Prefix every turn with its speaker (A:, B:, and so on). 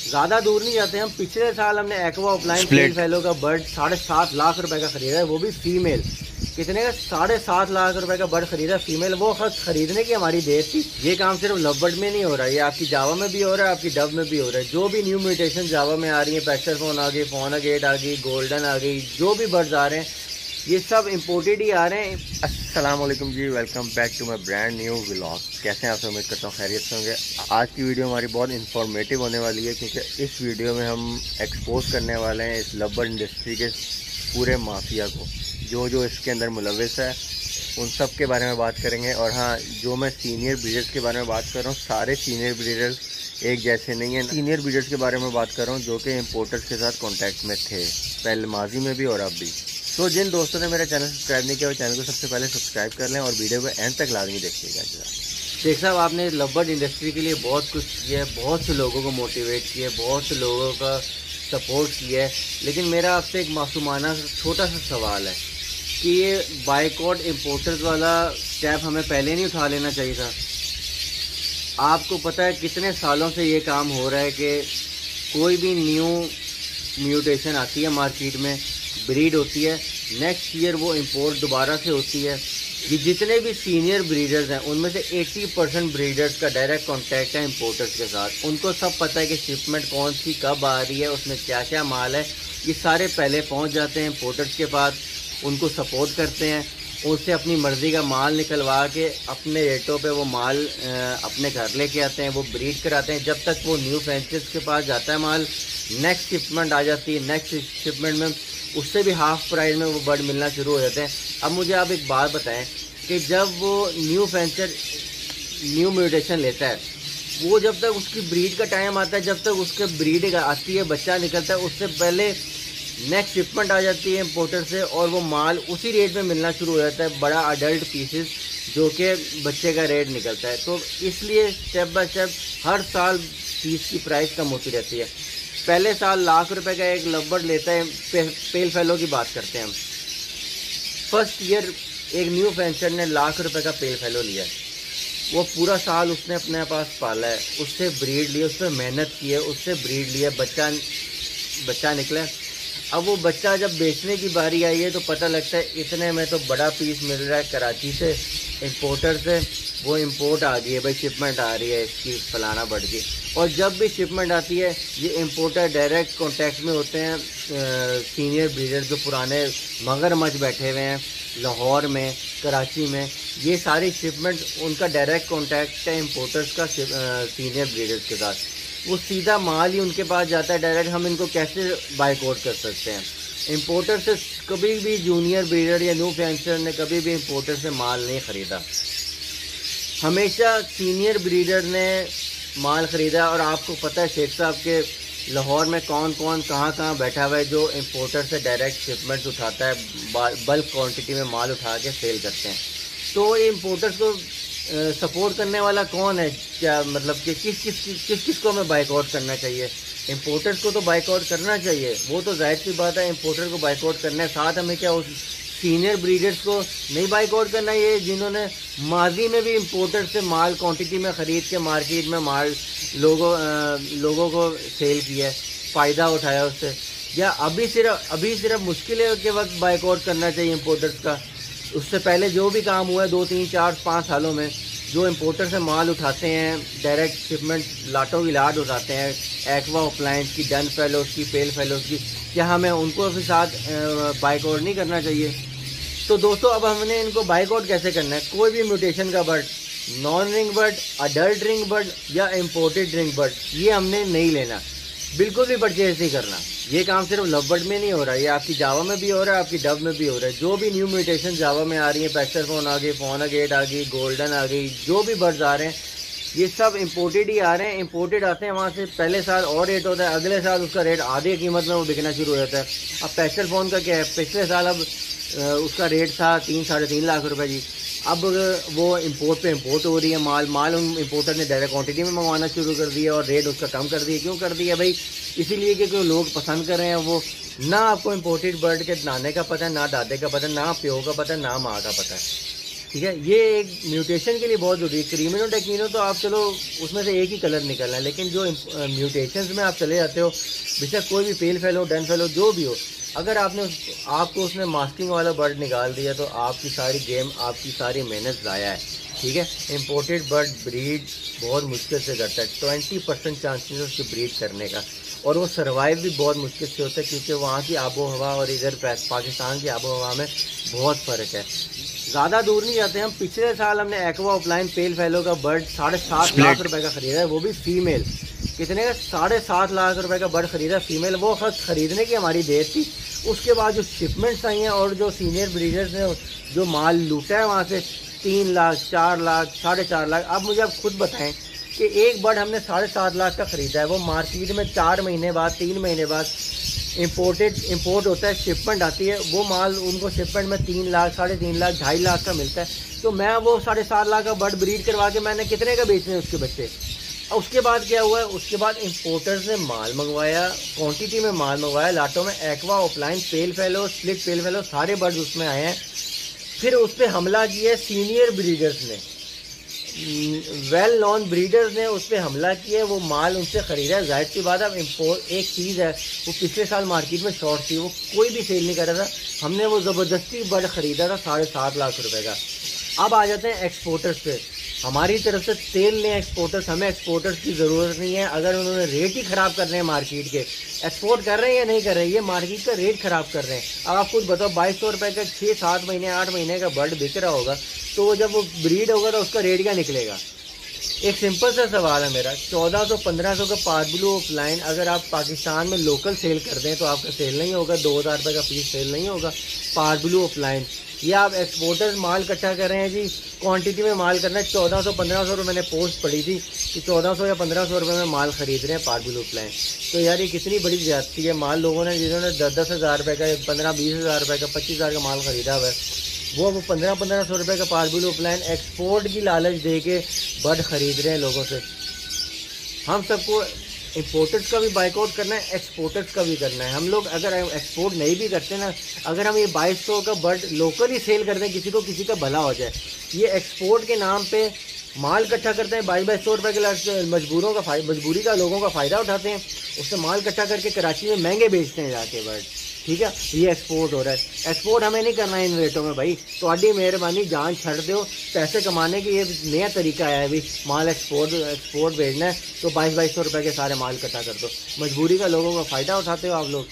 A: ज़्यादा दूर नहीं जाते हम। पिछले साल हमने एक्वा ऑफलाइन पेल फेलो का बर्ड 7.5 लाख रुपए का खरीदा है, वो भी फीमेल। कितने का? 7.5 लाख रुपए का बर्ड खरीदा फीमेल। वो खरीदने की हमारी देर थी। ये काम सिर्फ लव बर्ड में नहीं हो रहा है, ये आपकी जावा में भी हो रहा है, आपकी डब में भी हो रहा है। जो भी न्यू म्यूटेशन जावा में आ रही है, पैक्सर फोन आ गई, फोनागेट आ गई, गोल्डन आ गई, जो भी बर्ड्स आ रहे हैं ये सब इम्पोर्टेड ही आ रहे हैं। अस्सलाम वालेकुम जी, welcome back to my brand new vlog. कैसे हैं आप? उम्मीद करता हूँ खैरियत से होंगे। आज की वीडियो हमारी बहुत इन्फॉर्मेटिव होने वाली है, क्योंकि इस वीडियो में हम एक्सपोज करने वाले हैं इस लव इंडस्ट्री के पूरे माफिया को, जो इसके अंदर मुलविस है उन सब के बारे में बात करेंगे। और हाँ, जो मैं सीनियर ब्रीडर्स के बारे में बात कर रहा हूँ, सारे सीनियर ब्रीडर्स एक जैसे नहीं है। सीनियर ब्रीडर्स के बारे में बात कर रहा हूँ जो कि इम्पोर्टर्स के साथ कॉन्टैक्ट में थे, पहले माजी में भी और अब भी। तो जिन दोस्तों ने मेरा चैनल सब्सक्राइब नहीं किया वो चैनल को सबसे पहले सब्सक्राइब कर लें और वीडियो को एंड तक लाजमी देखिएगा। शेख साहब, आपने लव इंडस्ट्री के लिए बहुत कुछ किया है, बहुत से लोगों को मोटिवेट किया है, बहुत से लोगों का सपोर्ट किया है, लेकिन मेरा आपसे एक मासूमाना छोटा सा सवाल है कि ये बाइकआउट इम्पोर्टर्स वाला स्टेप हमें पहले नहीं उठा लेना चाहिए था। आपको पता है कितने सालों से ये काम हो रहा है कि कोई भी न्यू म्यूटेशन आती है मार्केट में, ब्रीड होती है, नेक्स्ट ईयर वो इंपोर्ट दोबारा से होती है। ये जितने भी सीनियर ब्रीडर्स हैं उनमें से 80% ब्रीडर्स का डायरेक्ट कांटेक्ट है इंपोर्टर्स के साथ। उनको सब पता है कि शिपमेंट कौन सी कब आ रही है, उसमें क्या क्या माल है, ये सारे पहले पहुंच जाते हैं इंपोर्टर्स के पास, उनको सपोर्ट करते हैं, उनसे अपनी मर्ज़ी का माल निकलवा के अपने रेटों पे वो माल अपने घर लेके आते हैं, वो ब्रीड कराते हैं। जब तक वो न्यू फ्रेंचाइज के पास जाता है माल, नेक्स्ट शिपमेंट आ जाती है, नेक्स्ट शिपमेंट में उससे भी हाफ प्राइस में वो बर्ड मिलना शुरू हो जाते हैं। अब मुझे आप एक बात बताएं कि जब वो न्यू फ्रेंचर न्यू म्यूटेशन लेता है, वो जब तक उसकी ब्रीड का टाइम आता है, जब तक उसके ब्रीड आती है, बच्चा निकलता है, उससे पहले नेक्स्ट शिपमेंट आ जाती है इंपोर्टर से और वो माल उसी रेट में मिलना शुरू हो जाता है, बड़ा अडल्ट पीसेस जो कि बच्चे का रेट निकलता है। तो इसलिए स्टेप बाय स्टेप हर साल पीस की प्राइस कम होती रहती है। पहले साल लाख रुपए का एक लव लेता है, पेल फेलो की बात करते हैं हम। फर्स्ट ईयर एक न्यू फ्रेंचर ने लाख रुपए का पेल फेलो लिया है, वो पूरा साल उसने अपने पास पाला है, उससे ब्रीड लिया, उस पर मेहनत की है, उससे ब्रीड लिया, बच्चा निकला। अब वो बच्चा जब बेचने की बारी आई है तो पता लगता है इतने में तो बड़ा पीस मिल रहा है कराची से, इंपोर्टर से। वो इंपोर्ट आ गई है भाई, शिपमेंट आ रही है इसकी फलाना बढ़ गई। और जब भी शिपमेंट आती है ये इंपोर्टर डायरेक्ट कांटेक्ट में होते हैं सीनियर ब्रीडर जो पुराने मगरमच्छ बैठे हुए हैं लाहौर में, कराची में। ये सारी शिपमेंट उनका डायरेक्ट कांटेक्ट है इंपोर्टर्स का सीनियर ब्रीडर्स के साथ। वो सीधा माल ही उनके पास जाता है डायरेक्ट। हम इनको कैसे बाइकआउट कर सकते हैं? इंपोर्टर से कभी भी जूनियर ब्रीडर या न्यू फ्रेंचर ने कभी भी इंपोर्टर से माल नहीं ख़रीदा, हमेशा सीनियर ब्रीडर ने माल ख़रीदा। और आपको पता है शेख साहब के लाहौर में कौन कौन कहाँ बैठा हुआ है जो इंपोर्टर से डायरेक्ट शिपमेंट्स उठाता है, बल्क क्वांटिटी में माल उठा के सेल करते हैं। तो इंपोर्टर्स को सपोर्ट करने वाला कौन है? क्या मतलब कि किस को हमें बाइकआउट करना चाहिए? इंपोर्टर्स को तो बाइकआउट करना चाहिए, वो तो जाहिर सी बात है, इंपोर्टर को बाइकआउट करना है। साथ हमें क्या उस सीनियर ब्रीडर्स को नहीं बाइकआउट करना है, जिन्होंने माजी में भी इंपोर्टर से माल क्वांटिटी में ख़रीद के मार्केट में माल लोगों को सेल किया, फ़ायदा उठाया उससे। या अभी सिर्फ मुश्किल के वक्त बाइकआउट करना चाहिए इंपोर्टर्स का? उससे पहले जो भी काम हुआ है 2, 3, 4, 5 सालों में, जो इंपोर्टर से माल उठाते हैं डायरेक्ट शिपमेंट लाटों की लाट उठाते हैं, एक्वा ऑफलाइन की, डन फेलोज की, पेल फेलोज की, क्या हमें उनको भी साथ बाइकआउट नहीं करना चाहिए? तो दोस्तों, अब हमने इनको बाइकआउट कैसे करना है? कोई भी म्यूटेशन का bird, non ring bird, adult ring bird या इम्पोर्टेड रिंग बर्ड, ये हमने नहीं लेना, बिल्कुल भी परचेज नहीं करना। ये काम सिर्फ लव बर्ड में नहीं हो रहा है, ये आपकी जावा में भी हो रहा है, आपकी डब में भी हो रहा है। जो भी न्यू म्यूटेशन जावा में आ रही है, पैक्सर फोन आ गई, फोनागेट आ गई, गोल्डन आ गई, जो भी बर्ड्स आ रहे हैं ये सब इंपोर्टेड ही आ रहे हैं। इंपोर्टेड आते हैं वहाँ से, पहले साल और रेट होता है, अगले साल उसका रेट आधे कीमत में वो बिकना शुरू हो जाता है। अब पैक्सर फोन का क्या है, पिछले साल अब उसका रेट था 3-3.5 लाख रुपए जी, अब वो इंपोर्ट पे इंपोर्ट हो रही है माल उन इंपोर्टर ने डायरेक्ट क्वांटिटी में मंगवाना शुरू कर दिया और रेट उसका कम कर दिया। क्यों कर दिया भाई? इसीलिए कि लोग पसंद कर रहे हैं वो। ना आपको इंपोर्टेड बर्ड के नाने का पता है, ना दादे का पता है, ना प्यो का पता है, ना माँ का पता है। ठीक है। ये एक म्यूटेशन के लिए बहुत ज़रूरी है। क्रीमिनो टेक्निनो तो आप चलो उसमें से एक ही कलर निकलना है, लेकिन जो म्यूटेशंस में आप चले जाते हो, बेशक कोई भी पेल फेलो डन फेलो जो भी हो, अगर आपको उसने मास्किंग वाला बर्ड निकाल दिया तो आपकी सारी गेम, आपकी सारी मेहनत ज़ाया है। ठीक है। इम्पोर्टेड बर्ड ब्रीड बहुत मुश्किल से करता है, 20% चांसेस उसकी ब्रीड करने का, और वो सर्वाइव भी बहुत मुश्किल से होता है, क्योंकि वहाँ की आबो हवा और इधर पाकिस्तान की आबो हवा में बहुत फ़र्क है। ज़्यादा दूर नहीं जाते हम। पिछले साल हमने एक्वा ऑफलाइन पेल फेलो का बर्ड 7.5 लाख रुपए का ख़रीदा है, वो भी फीमेल। कितने का? 7.5 लाख रुपए का बर्ड ख़रीदा फीमेल। वो ख़रीदने की हमारी देर थी। उसके बाद जो शिपमेंट्स आई हैं और जो सीनियर ब्रीडर्स ने जो माल लूटा है वहाँ से 3 लाख, 4 लाख, 4.5 लाख। अब मुझे आप खुद बताएं कि एक बर्ड हमने 7.5 लाख का ख़रीदा है, वो मार्केट में 4 महीने बाद, 3 महीने बाद इंपोर्ट होता है, शिपमेंट आती है, वो माल उनको शिपमेंट में 3 लाख, 3.5 लाख, 2.5 लाख का मिलता है। तो मैं वो 7.5 लाख का बर्ड ब्रीड करवा के मैंने कितने का बेचने हैं उसके बच्चे। उसके बाद क्या हुआ है? उसके बाद इंपोर्टर्स ने माल मंगवाया, क्वांटिटी में माल मंगवाया, लाटों में एक्वा ऑफलाइन पेल फेलो, स्प्लिट पेल फेलो, सारे बर्ड उसमें आए हैं। फिर उस पर हमला किया सीनियर ब्रीडर्स ने, वेल नॉन ब्रीडर्स ने उस पर हमला किया, वो माल उनसे ख़रीदा। जाहिर सी बात है, इम्पोर्ट एक चीज़ है, वो पिछले साल मार्केट में शॉर्ट थी, वो कोई भी सेल नहीं कर रहा था, हमने वो ज़बरदस्ती बर्ड ख़रीदा था 7.5 लाख रुपए का। अब आ जाते हैं एक्सपोर्टर्स पे। हमारी तरफ से तेल लें एक्सपोर्टर्स, हमें एक्सपोर्टर्स की ज़रूरत नहीं है। अगर उन्होंने रेट ही ख़राब कर रहे हैं मार्केट के, एक्सपोर्ट कर रहे हैं या नहीं कर रहे हैं, ये मार्केट का रेट ख़राब कर रहे हैं। अब आप खुद बताओ, 2200 रुपये का 6-7 महीने 8 महीने का बर्ड बिक रहा होगा, तो जब वो ब्रीड होगा तो उसका रेट क्या निकलेगा? एक सिंपल सा सवाल है मेरा, 1400-1500 का पार्ट ब्लू ऑफलाइन अगर आप पाकिस्तान में लोकल सेल कर दें तो आपका सेल नहीं होगा, 2000 रुपये का पीस सेल नहीं होगा पार्ट ब्लू ऑफलाइन। ये आप एक्सपोर्टर्स माल इकट्ठा कर रहे हैं जी, क्वांटिटी में माल करना है। 1400-1500 रुपये मैंने पोस्ट पड़ी थी कि 1400 या 1500 रुपये में माल खरीद रहे हैं पार्ट ब्लू ऑफलाइन। तो यार ये कितनी बड़ी ज्यादती है। माल लोगों ने, जिन्होंने 10-10 हज़ार रुपये का, 15-20 हज़ार रुपये का, 25 हज़ार का माल खरीदा हुआ है, वो 1500 रुपये का पार्ट ब्लू ऑफलाइन एक्सपोर्ट की लालच दे के बर्ड खरीद रहे हैं लोगों से। हम सबको इंपोर्टर्स का भी बाइकआउट करना है, एक्सपोर्टर्स का भी करना है। हम लोग अगर एक्सपोर्ट नहीं भी करते ना, अगर हम ये 2200 का बर्ड लोकल ही सेल कर दें, किसी का भला हो जाए। ये एक्सपोर्ट के नाम पे माल इकट्ठा करते हैं, 2200 रुपये के लाख मजबूरी का लोगों का फ़ायदा उठाते हैं, उससे माल इकट्ठा करके कराची में महंगे बेचते हैं जाके बर्ड। ठीक है, ये एक्सपोर्ट हो रहा है। एक्सपोर्ट हमें नहीं करना है इन रेटों में भाई, तो आड़ी मेहरबानी जान छड़ दो। पैसे कमाने की ये नया तरीका है भाई, माल एक्सपोर्ट भेजना है तो 2200 रुपये के सारे माल इकट्ठा कर दो। मजबूरी का लोगों का फ़ायदा उठाते हो आप लोग।